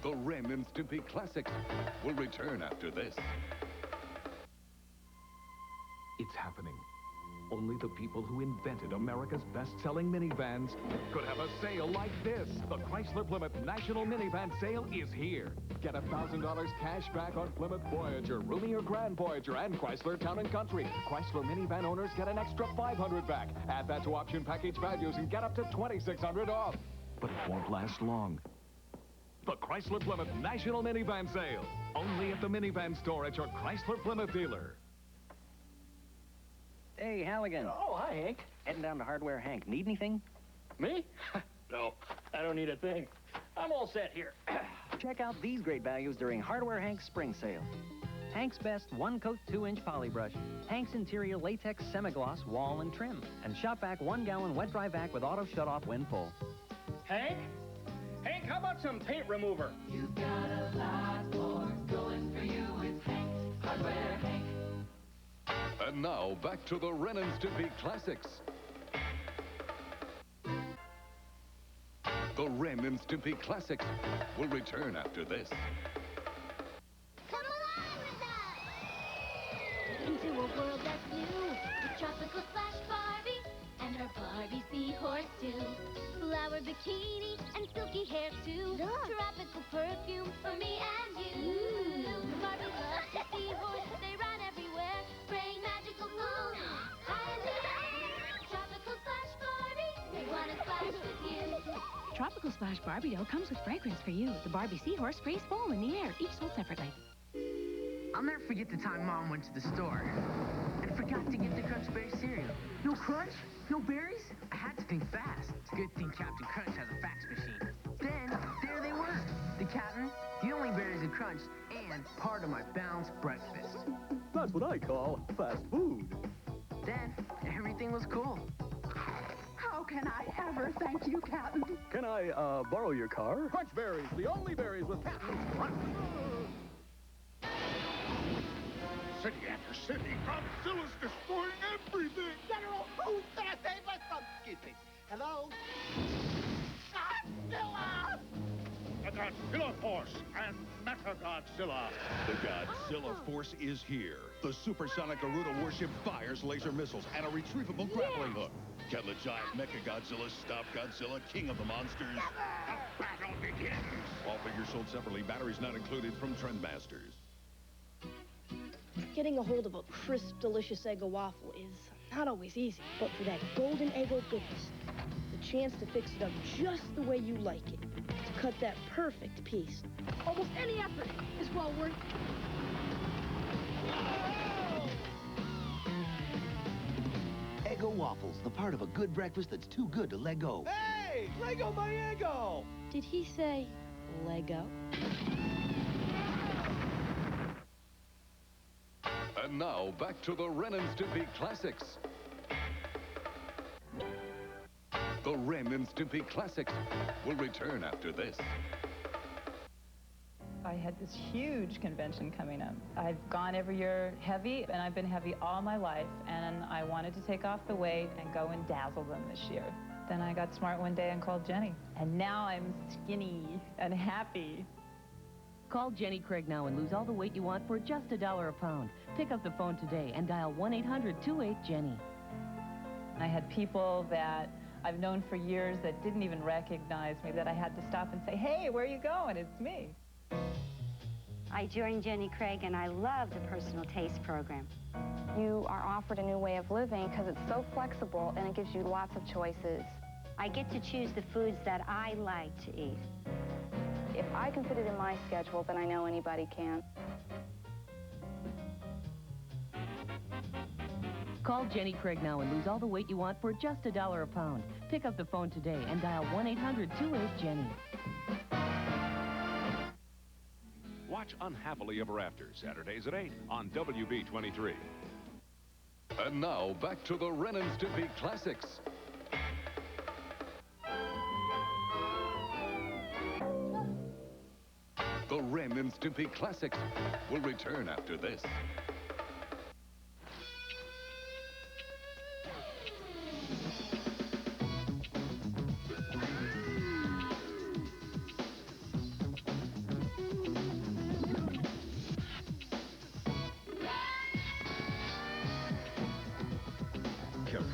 The Ren and Stimpy Classics will return after this. It's happening. Only the people who invented America's best-selling minivans could have a sale like this. The Chrysler Plymouth National Minivan Sale is here. Get $1,000 cash back on Plymouth Voyager, Roomy or Grand Voyager, and Chrysler Town & Country. Chrysler minivan owners get an extra $500 back. Add that to option package values and get up to $2,600 off. But it won't last long. The Chrysler Plymouth National Minivan Sale. Only at the minivan store at your Chrysler Plymouth dealer. Hey, Halligan. Oh, hi, Hank. Heading down to Hardware Hank. Need anything? Me? No, I don't need a thing. I'm all set here. Check out these great values during Hardware Hank's spring sale. Hank's Best 1-coat 2-inch poly brush. Hank's Interior Latex Semi-Gloss Wall and Trim. And Shop Vac 1-gallon wet dry vac with auto shut-off when full. Hank? Hank, how about some paint remover? You've got a lot more going for you with Hank, Hardware Hank. And now, back to the Ren and Stimpy Classics. The Ren and Stimpy Classics will return after this. Come alive with us! Into a world that's new, with Tropical Splash Barbie, and her Barbie seahorse too. Flower bikini and silky hair too. Look. Tropical perfume for me and you. Ooh. Barbie loves the seahorse, they run everywhere, spraying magical food. High in the air, Tropical Splash Barbie, they want to splash with you. Tropical Splash Barbie doll comes with fragrance for you. The Barbie Seahorse sprays foam in the air, each sold separately. I'll never forget the time Mom went to the store and forgot to get the Crunch Berry cereal. No crunch? No berries? I had to think fast. Good thing Captain Crunch has a fax machine. Then, there they were. The captain, the only berries in Crunch, and part of my balanced breakfast. That's what I call fast food. Then, everything was cool. How can I ever thank you, Captain? Can I, borrow your car? Crunch berries, the only berries with Captain's Crunch. City after city, Godzilla's destroying everything. General, who's there? Save us from... Excuse me. Hello? Godzilla! The Godzilla Force and Mecha-Godzilla. The Godzilla Force is here. The supersonic Garuda warship fires laser missiles and a retrievable grappling hook. Can the giant Mecha-Godzilla stop Godzilla, king of the monsters? The battle begins. All figures sold separately, batteries not included from Trendmasters. Getting a hold of a crisp, delicious Eggo waffle is not always easy. But for that golden Eggo goodness, the chance to fix it up just the way you like it, to cut that perfect piece, almost any effort is well worth it. Eggo waffles, the part of a good breakfast that's too good to let go. Hey! Lego my Eggo! Did he say Lego? And now, back to the Ren and Stimpy Classics. The Ren and Stimpy Classics will return after this. I had this huge convention coming up. I've gone every year heavy, and I've been heavy all my life, and I wanted to take off the weight and go and dazzle them this year. Then I got smart one day and called Jenny, and now I'm skinny and happy. Call Jenny Craig now and lose all the weight you want for just $1 a pound. Pick up the phone today and dial 1-800-28-JENNY. I had people that I've known for years that didn't even recognize me, that I had to stop and say, hey, where are you going? It's me. I joined Jenny Craig and I love the personal taste program. You are offered a new way of living because it's so flexible and it gives you lots of choices. I get to choose the foods that I like to eat. If I can fit it in my schedule, then I know anybody can. Call Jenny Craig now and lose all the weight you want for just $1 a pound. Pick up the phone today and dial 1-800-28-JENNY. Watch Unhappily Ever After, Saturdays at 8 on WB-23. And now, back to the Ren and Stimpy Classics. The Ren and Stimpy Classics will return after this.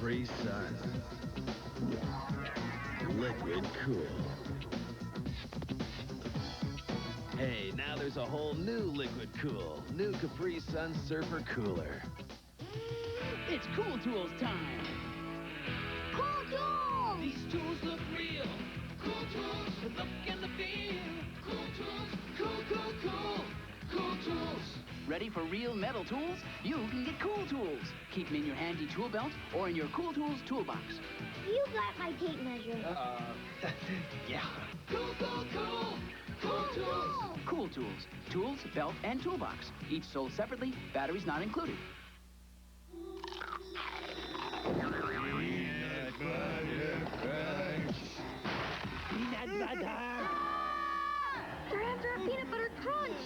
Capri Sun. Liquid cool. Hey, now there's a whole new Liquid Cool. New Capri Sun Surfer Cooler. It's Cool Tools time. Cool Tools! These tools look real. Cool Tools, the look and the feel. Cool Tools, cool, cool, cool. Cool Tools. Ready for real metal tools? You can get Cool Tools. Keep them in your handy tool belt or in your Cool Tools toolbox. You got my tape measure. Yeah. Cool, cool, cool. Cool Tools. Cool Tools. Tools, belt, and toolbox. Each sold separately, batteries not included. Peanut butter. They're after our peanut butter crunch.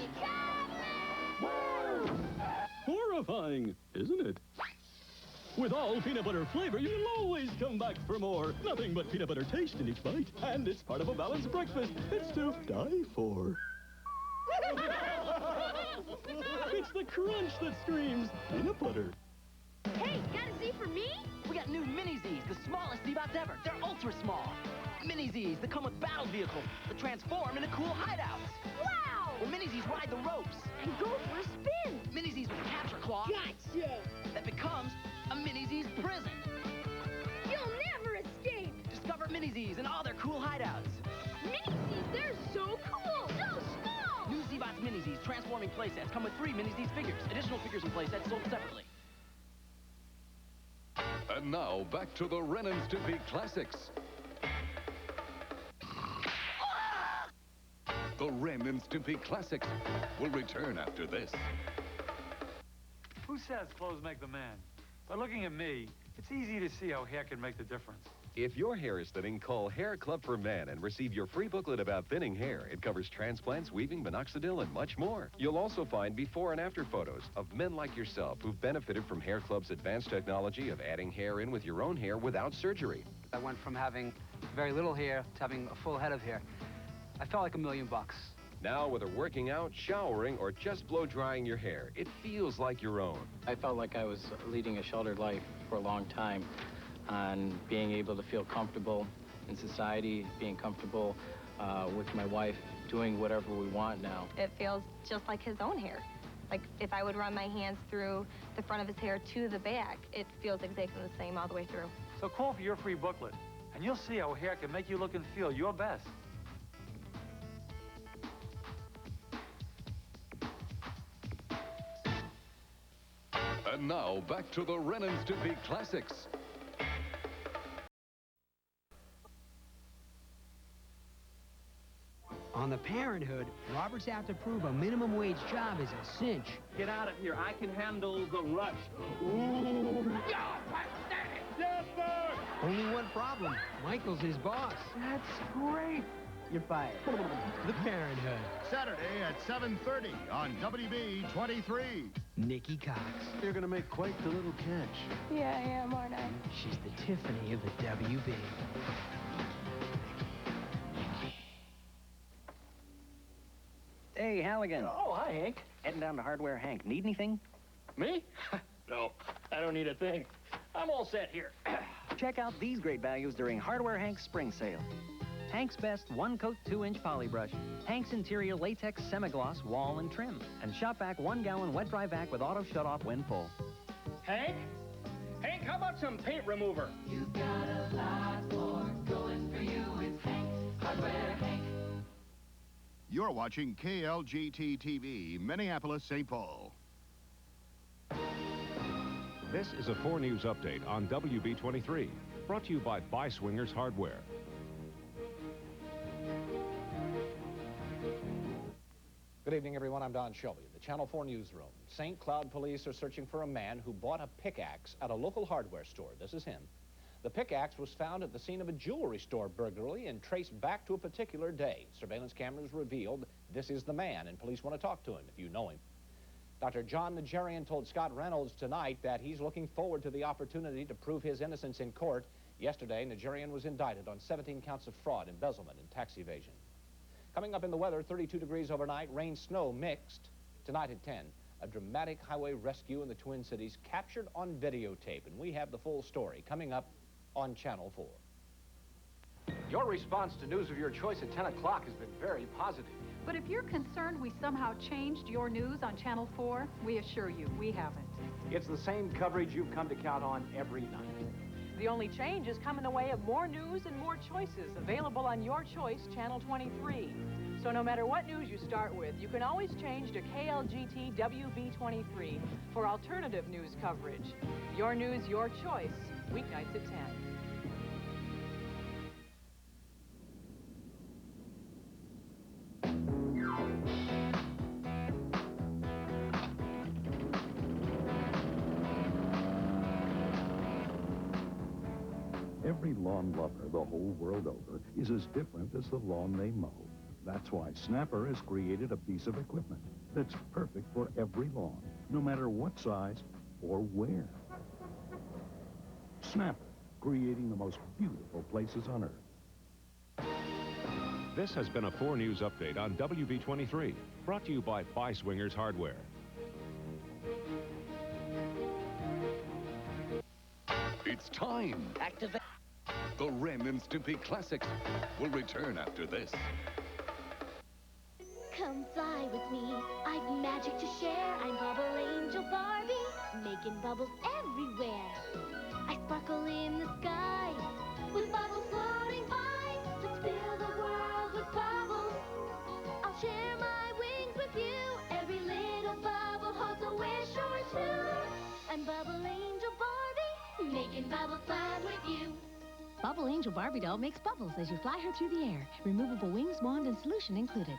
Horrifying, isn't it? With all peanut butter flavor, you'll always come back for more. Nothing but peanut butter taste in each bite. And it's part of a balanced breakfast. It's to die for. It's the crunch that screams peanut butter. Hey, got a Z for me? We got new Mini Z's, the smallest Z-Bots ever. They're ultra small. Mini Z's that come with battle vehicles that transform into cool hideouts. Wow! Where Mini Z's ride the ropes. And go for a spin. Mini Z's with a capture claw. Gotcha! That becomes a Mini Z's prison. You'll never escape! Discover Mini Z's and all their cool hideouts. Mini Z's, they're so cool! So small! New Z-Bots Mini Z's transforming playsets come with 3 Mini Z's figures. Additional figures and playsets sold separately. And now, back to the Ren and Stimpy Classics. The Ren and Stimpy Classics will return after this. Who says clothes make the man? By looking at me, it's easy to see how hair can make the difference. If your hair is thinning, call Hair Club for Men and receive your free booklet about thinning hair. It covers transplants, weaving, minoxidil, and much more. You'll also find before and after photos of men like yourself who've benefited from Hair Club's advanced technology of adding hair in with your own hair without surgery. I went from having very little hair to having a full head of hair. I felt like $1 million. Now, whether working out, showering, or just blow drying your hair, it feels like your own. I felt like I was leading a sheltered life for a long time. On being able to feel comfortable in society, being comfortable with my wife, doing whatever we want now. It feels just like his own hair. Like if I would run my hands through the front of his hair to the back, it feels exactly the same all the way through. So call for your free booklet, and you'll see how hair can make you look and feel your best. And now, back to the Ren and Stimpy Classics. On the Parenthood, Roberts have to prove a minimum wage job is a cinch. Get out of here. I can handle the rush. Ooh. Yes, sir! Only one problem. Michael's his boss. That's great. You're fired. The Parenthood. Saturday at 7:30 on WB-23. Nikki Cox. You're gonna make quite the little catch. Yeah, I am, aren't I? She's the Tiffany of the WB. Hey, Halligan. Oh, hi, Hank. Heading down to Hardware Hank. Need anything? Me? No, I don't need a thing. I'm all set here. Check out these great values during Hardware Hank's spring sale. Hank's Best 1-coat 2-inch poly brush. Hank's Interior Latex Semi-Gloss Wall and Trim. And Shop Vac 1-gallon wet dry vac with auto shut-off when full. Hank? Hank, how about some paint remover? You've got a lot more going for you with Hank, Hardware Hank. You're watching KLGTV, Minneapolis, St. Paul. This is a 4 News update on WB-23, brought to you by Swingers Hardware. Good evening, everyone. I'm Don Shelby in the Channel 4 newsroom. St. Cloud police are searching for a man who bought a pickaxe at a local hardware store. This is him. The pickaxe was found at the scene of a jewelry store burglary and traced back to a particular day. Surveillance cameras revealed this is the man, and police want to talk to him if you know him. Dr. John Nigerian told Scott Reynolds tonight that he's looking forward to the opportunity to prove his innocence in court. Yesterday, Nigerian was indicted on 17 counts of fraud, embezzlement, and tax evasion. Coming up in the weather, 32 degrees overnight, rain, snow mixed. Tonight at 10. A dramatic highway rescue in the Twin Cities captured on videotape. And we have the full story coming up on Channel 4. Your response to news of your choice at 10 o'clock has been very positive. But if you're concerned we somehow changed your news on Channel 4, we assure you we haven't. It's the same coverage you've come to count on every night. The only change is coming in the way of more news and more choices available on your choice, Channel 23. So no matter what news you start with, you can always change to KLGT WB-23 for alternative news coverage. Your news, your choice, weeknights at 10. Every lawn lover the whole world over is as different as the lawn they mow. That's why Snapper has created a piece of equipment that's perfect for every lawn, no matter what size or where. Snapper, creating the most beautiful places on Earth. This has been a 4 News update on WB-23, brought to you by Swingers Hardware. It's time. Activate. The Ren and Stimpy Classics will return after this. Come fly with me. I've magic to share. I'm Bubble Angel Barbie, making bubbles everywhere. I sparkle in the sky with bubbles floating by. Let's fill the world with bubbles. I'll share my wings with you. Every little bubble holds a wish or two. I'm Bubble Angel Barbie, making bubbles fly with you. Bubble Angel Barbie doll makes bubbles as you fly her through the air. Removable wings, wand, and solution included.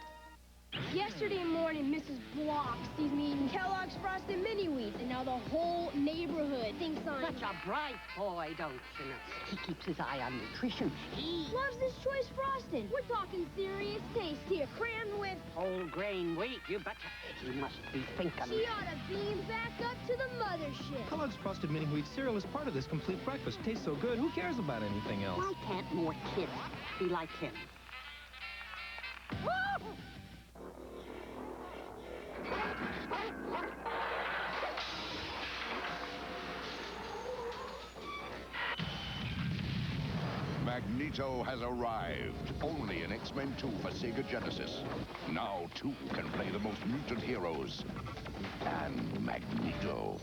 Yesterday morning, Mrs. Block sees me eating Kellogg's Frosted Mini Wheats, and now the whole neighborhood thinks I'm... Such a bright boy, don't you know? He keeps his eye on nutrition. He loves this choice frosting. We're talking serious taste here, crammed with... whole grain wheat, you betcha. He must be thinking. She ought to beam back up to the mothership. Kellogg's Frosted Mini Wheat cereal is part of this complete breakfast. Tastes so good, who cares about anything else? Why can't more kids be like him? Magneto has arrived. Only in X-Men 2 for Sega Genesis. Now 2 can play the most mutant heroes. And Magneto.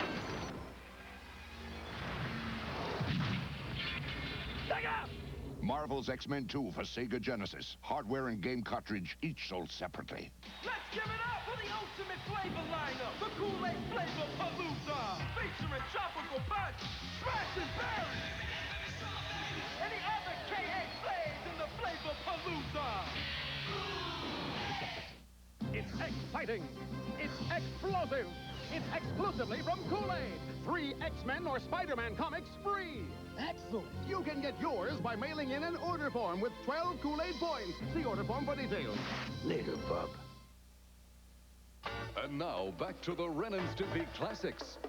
Marvel's X-Men 2 for Sega Genesis. Hardware and game cartridge, each sold separately. Let's give it up for the ultimate flavor lineup. The Kool-Aid Flavor Palooza. Featuring Tropical Punch, Smash and Berry. Any other K8 flavors in the Flavor Palooza. It's exciting. It's explosive. It's exclusively from Kool-Aid. 3 X-Men or Spider-Man comics free. Excellent. You can get yours by mailing in an order form with 12 Kool-Aid points. See order form for details. Later, bub. And now, back to the Ren and Stimpy Classics.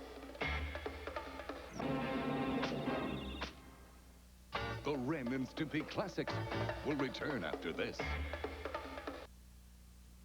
The Ren and Stimpy Classics will return after this.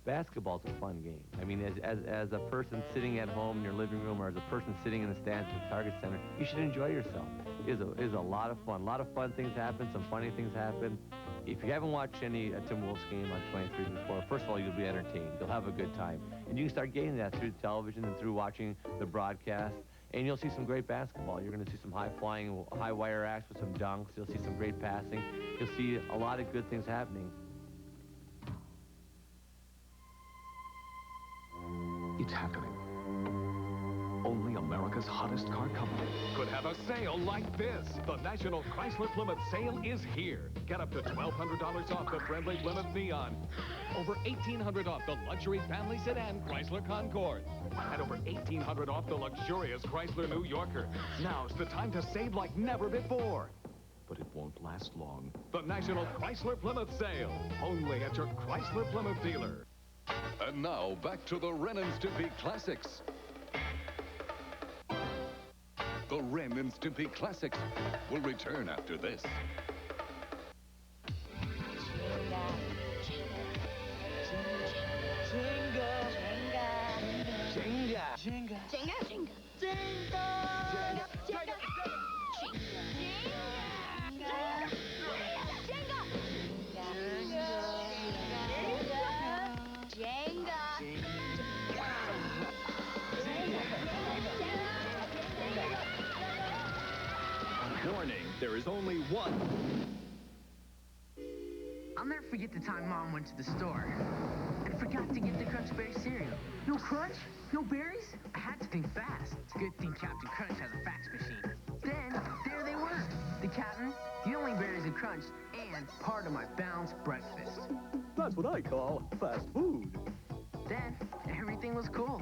Basketball's a fun game. I mean, as a person sitting at home in your living room or as a person sitting in the stands at the Target Center, you should enjoy yourself. It is a lot of fun. A lot of fun things happen. Some funny things happen. If you haven't watched any Timberwolves game on 23 before, first of all, you'll be entertained. You'll have a good time. And you can start getting that through television and through watching the broadcast. And you'll see some great basketball. You're going to see some high-flying, high-wire acts with some dunks. You'll see some great passing. You'll see a lot of good things happening. It's happening. Only America's hottest car company Could have a sale like this. The National Chrysler Plymouth sale is here. Get up to $1,200 off the friendly Plymouth Neon. Over $1,800 off the luxury family sedan Chrysler Concorde. And over $1,800 off the luxurious Chrysler New Yorker. Now's the time to save like never before. But it won't last long. The National Chrysler Plymouth sale. Only at your Chrysler Plymouth dealer. And now, back to the Ren and Stimpy Classics. The Ren and Stimpy Classics will return after this. Jenga. Jenga. Jenga. Jenga. Jenga. Warning, there is only one. I'll never forget the time Mom went to the store and forgot to get the Crunch Berry cereal. No Crunch? No berries? I had to think fast. Good thing Captain Crunch has a fax machine. Then, there they were. The Captain, the only berries in Crunch, and part of my balanced breakfast. That's what I call fast food. Then, everything was cool.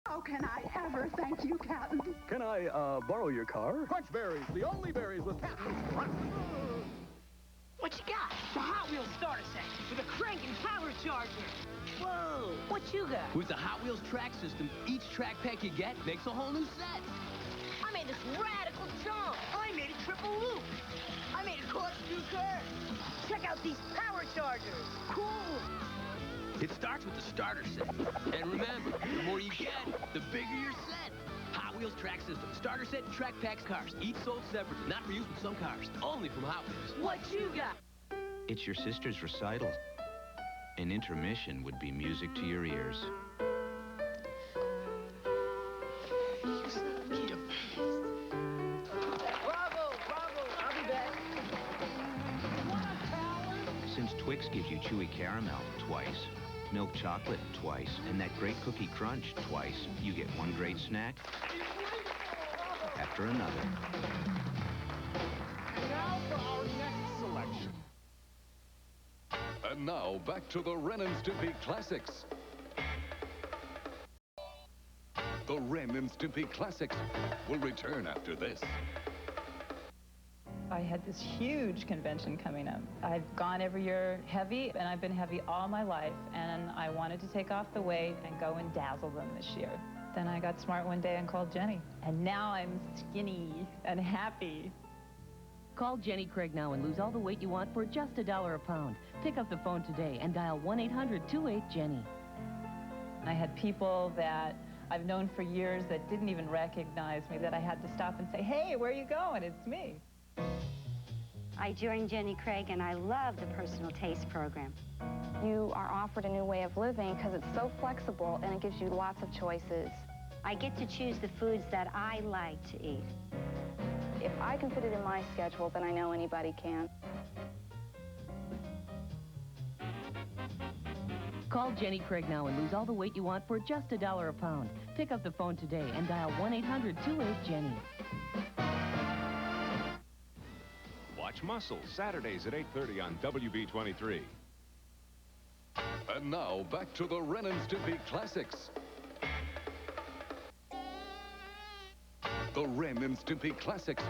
How can I ever thank you, Captain? Can I, borrow your car? Crunch berries, the only berries with Captain's Crunch. What you got? The Hot Wheels starter set with a crank and power charger. Whoa, what you got? With the Hot Wheels track system, each track pack you get makes a whole new set. I made this radical jump. I made a triple loop. I made a corkscrew curve. Check out these power chargers. Cool. It starts with the starter set. And remember, the more you get, the bigger your set. Hot Wheels track system, starter set, and track packs cars. Each sold separately, not for use with some cars. Only from Hot Wheels. What you got? It's your sister's recital. An intermission would be music to your ears. Bravo, bravo. I'll be back. Since Twix gives you chewy caramel twice, milk chocolate twice, and that great cookie crunch twice, you get one great snack after another. Now for our next selection. And now, back to the Ren and Stimpy Classics. The Ren and Stimpy Classics will return after this. I had this huge convention coming up. I've gone every year heavy, and I've been heavy all my life, and I wanted to take off the weight and go and dazzle them this year. Then I got smart one day and called Jenny, and now I'm skinny and happy. Call Jenny Craig now and lose all the weight you want for just $1 a pound. Pick up the phone today and dial 1-800-28-JENNY. I had people that I've known for years that didn't even recognize me, that I had to stop and say, hey, where are you going? It's me. I joined Jenny Craig, and I love the Personal Taste Program. You are offered a new way of living because it's so flexible and it gives you lots of choices. I get to choose the foods that I like to eat. If I can fit it in my schedule, then I know anybody can. Call Jenny Craig now and lose all the weight you want for just $1 a pound. Pick up the phone today and dial 1-800-28-JENNY. Watch Muscle, Saturdays at 8:30 on WB-23. And now, back to the Ren and Stimpy Classics. The Ren and Stimpy Classics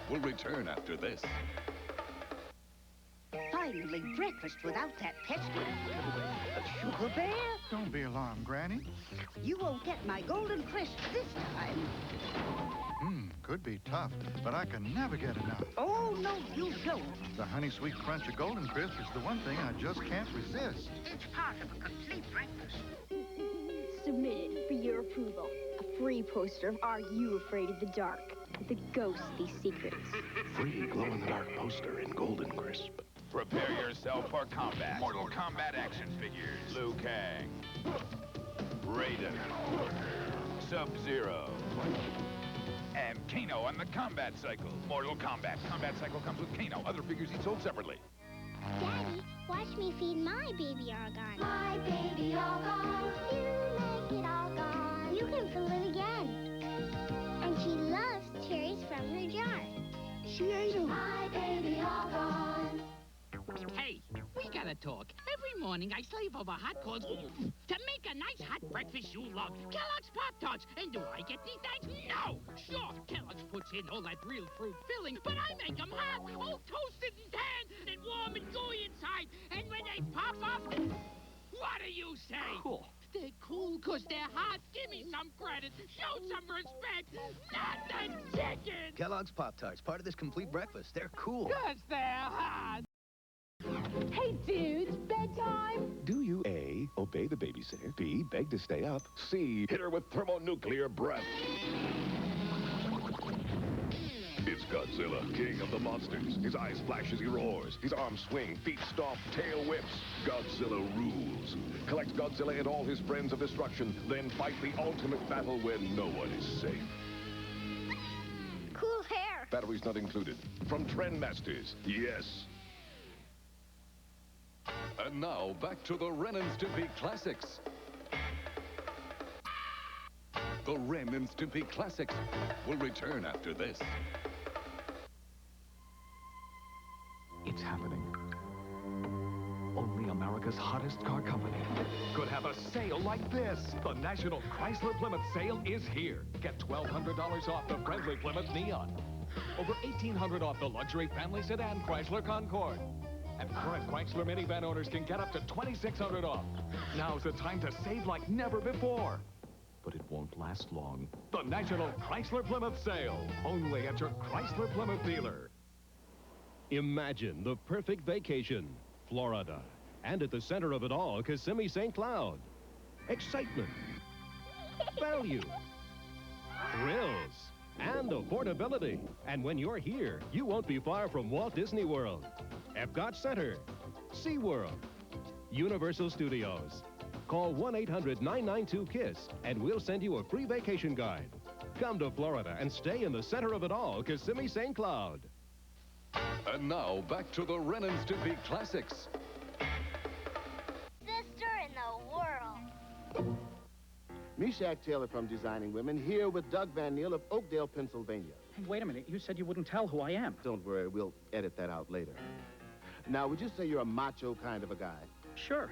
will return after this. Finally, breakfast without that pesky sugar bear. Don't be alarmed, Granny. You won't get my golden crisp this time. Could be tough, but I can never get enough. Oh, no, you don't. The Honey Sweet Crunch of Golden Crisp is the one thing I just can't resist. It's part of a complete breakfast. Submitted for your approval. A free poster of Are You Afraid of the Dark? With the ghostly secrets. Free glow-in-the-dark poster in Golden Crisp. Prepare yourself for combat. Mortal Kombat action figures. Liu Kang. Raiden. Sub-Zero. And Kano on the Combat Cycle. Mortal Kombat. Combat Cycle comes with Kano. Other figures each sold separately. Daddy, watch me feed my baby Argon. My baby Argon. You make it all gone. You can fill it again. And she loves cherries from her jar. She ate them. My baby Argon. Hey, we gotta talk. Every morning I slave over hot coals to make a nice hot breakfast you love. Kellogg's Pop-Tarts. And do I get these things? No! Sure, Kellogg's puts in all that real fruit filling, but I make them hot, all toasted and tan, and warm and gooey inside. And when they pop up, what do you say? Cool. They're cool because they're hot. Give me some credit. Show some respect. Not the chicken! Kellogg's Pop-Tarts, part of this complete breakfast. They're cool. Because they're hot. Hey, dudes, bedtime? Do you A, obey A, the babysitter. B, beg to stay up. C, hit her with thermonuclear breath. It's Godzilla, king of the monsters. His eyes flash as he roars. His arms swing, feet stomp, tail whips. Godzilla rules. Collect Godzilla and all his friends of destruction, then fight the ultimate battle where no one is safe. Cool hair. Batteries not included. From Trendmasters, yes. And now, back to the Ren and Stimpy Classics. The Ren and Stimpy Classics will return after this. It's happening. Only America's hottest car company could have a sale like this. The National Chrysler Plymouth sale is here. Get $1,200 off the friendly Plymouth Neon. Over $1,800 off the luxury family sedan Chrysler Concorde. And current Chrysler minivan owners can get up to $2,600 off. Now's the time to save like never before. But it won't last long. The National Chrysler Plymouth sale. Only at your Chrysler Plymouth dealer. Imagine the perfect vacation, Florida. And at the center of it all, Kissimmee St. Cloud. Excitement, value, thrills, and affordability. And when you're here, you won't be far from Walt Disney World, Epcot Center, SeaWorld, Universal Studios. Call 1-800-992-KISS, and we'll send you a free vacation guide. Come to Florida and stay in the center of it all, Kissimmee St. Cloud. And now, back to the Ren and Stimpy Classics. Sister in the world. Meshack Taylor from Designing Women, here with Doug Van Neal of Oakdale, Pennsylvania. Hey, wait a minute. You said you wouldn't tell who I am. Don't worry, we'll edit that out later. Now, would you say you're a macho kind of a guy? Sure.